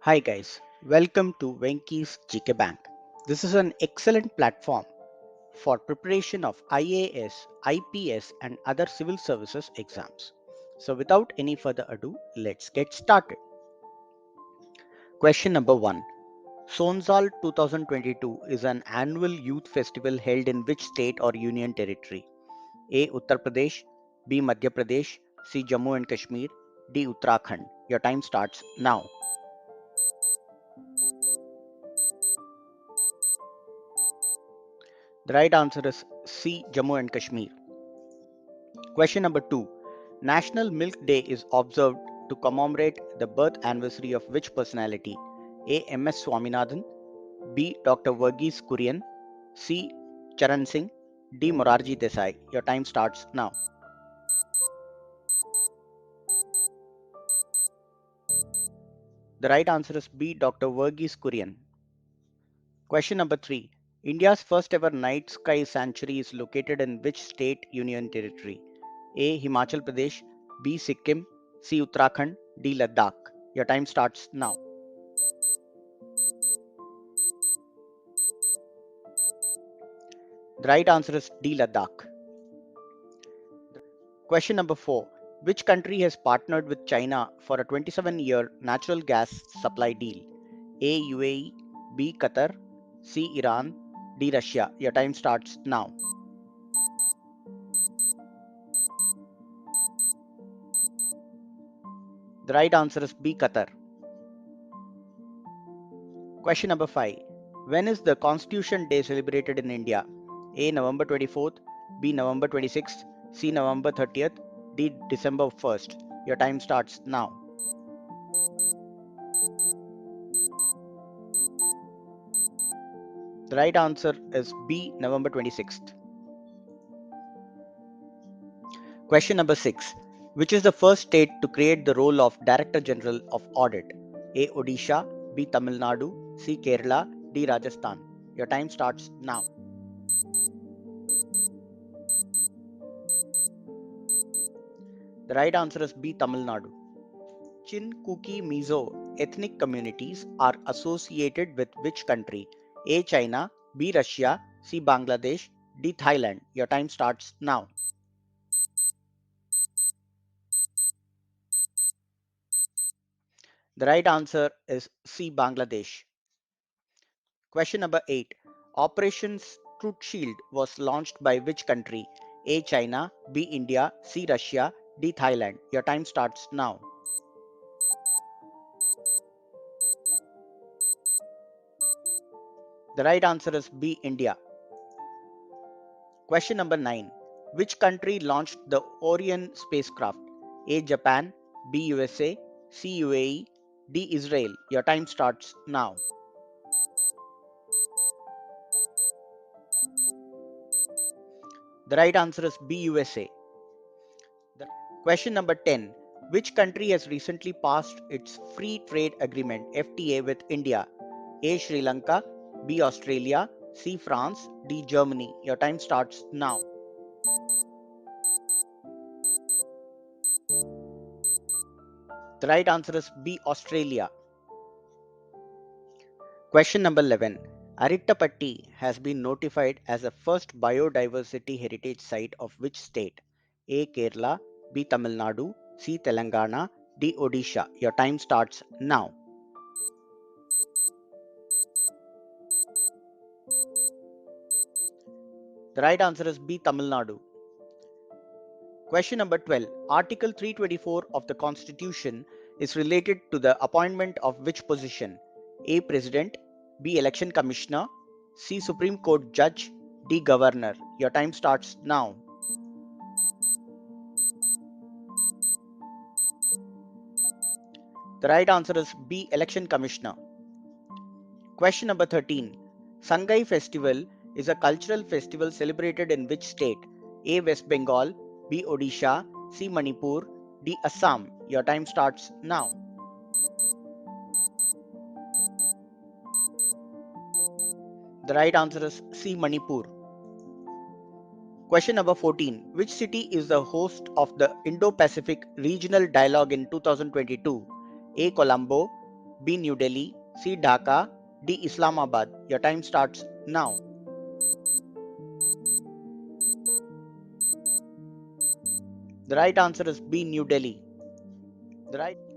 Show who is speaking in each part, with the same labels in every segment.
Speaker 1: Hi guys, welcome to Venky's GK Bank. This is an excellent platform for preparation of IAS, IPS and other civil services exams. So without any further ado, let's get started. Question number 1. Sonsal 2022 is an annual youth festival held in which state or union territory? A. Uttar Pradesh, B. Madhya Pradesh, C. Jammu and Kashmir, D. Uttarakhand. Your time starts now. The right answer is C. Jammu and Kashmir. Question number 2. National Milk Day is observed to commemorate the birth anniversary of which personality? A. M.S. Swaminathan, B. Dr. Verghese Kurian, C. Charan Singh, D. Morarji Desai. Your time starts now. The right answer is B. Dr. Verghese Kurian. Question number 3. India's first ever night sky sanctuary is located in which state union territory? A. Himachal Pradesh, B. Sikkim, C. Uttarakhand, D. Ladakh. Your time starts now. The right answer is D. Ladakh. Question number 4. Which country has partnered with China for a 27-year natural gas supply deal? A. UAE, B. Qatar, C. Iran, D. Russia. Your time starts now. The right answer is B. Qatar. Question number 5. When is the Constitution Day celebrated in India? A. November 24th, B. November 26th, C. November 30th, D. December 1st. Your time starts now. The right answer is B. November 26th. Question number 6. Which is the first state to create the role of Director General of Audit? A. Odisha, B. Tamil Nadu, C. Kerala, D. Rajasthan. Your time starts now. The right answer is B. Tamil Nadu. Chinkuki Mizo ethnic communities are associated with which country? A. China, B. Russia, C. Bangladesh, D. Thailand. Your time starts now. The right answer is C. Bangladesh. Question number 8. Operation Truth Shield was launched by which country? A. China, B. India, C. Russia, D. Thailand. Your time starts now. The right answer is B. India. Question number 9. Which country launched the Orion spacecraft? A. Japan, B. USA, C. UAE, D. Israel. Your time starts now. The right answer is B. USA. Question number 10. Which country has recently passed its Free Trade Agreement FTA with India? A. Sri Lanka, B. Australia, C. France, D. Germany. Your time starts now. The right answer is B. Australia. Question number 11. Arittapatti has been notified as the first biodiversity heritage site of which state? A. Kerala, B. Tamil Nadu, C. Telangana, D. Odisha. Your time starts now. The right answer is B. Tamil Nadu. Question number 12. Article 324 of the Constitution is related to the appointment of which position? A. President, B. Election Commissioner, C. Supreme Court Judge, D. Governor. Your time starts now. The right answer is B. Election Commissioner. Question number 13. Sangai Festival is a cultural festival celebrated in which state? A. West Bengal, B. Odisha, C. Manipur, D. Assam. Your time starts now. The right answer is C. Manipur. Question number 14. Which city is the host of the Indo-Pacific Regional Dialogue in 2022? A. Colombo, B. New Delhi, C. Dhaka, D. Islamabad. Your time starts now. The right answer is B. New Delhi.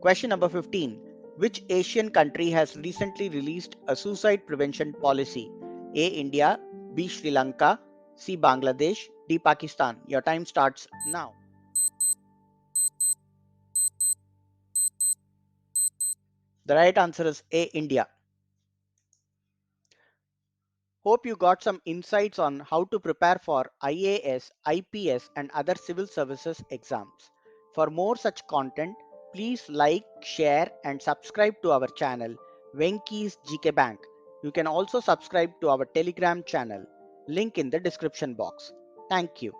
Speaker 1: Question number 15. Which Asian country has recently released a suicide prevention policy? A. India, B. Sri Lanka, C. Bangladesh, D. Pakistan. Your time starts now. The right answer is A. India. Hope you got some insights on how to prepare for IAS, IPS, and other civil services exams. For more such content, please like, share, and subscribe to our channel, Venky's GK Bank. You can also subscribe to our Telegram channel, link in the description box. Thank you.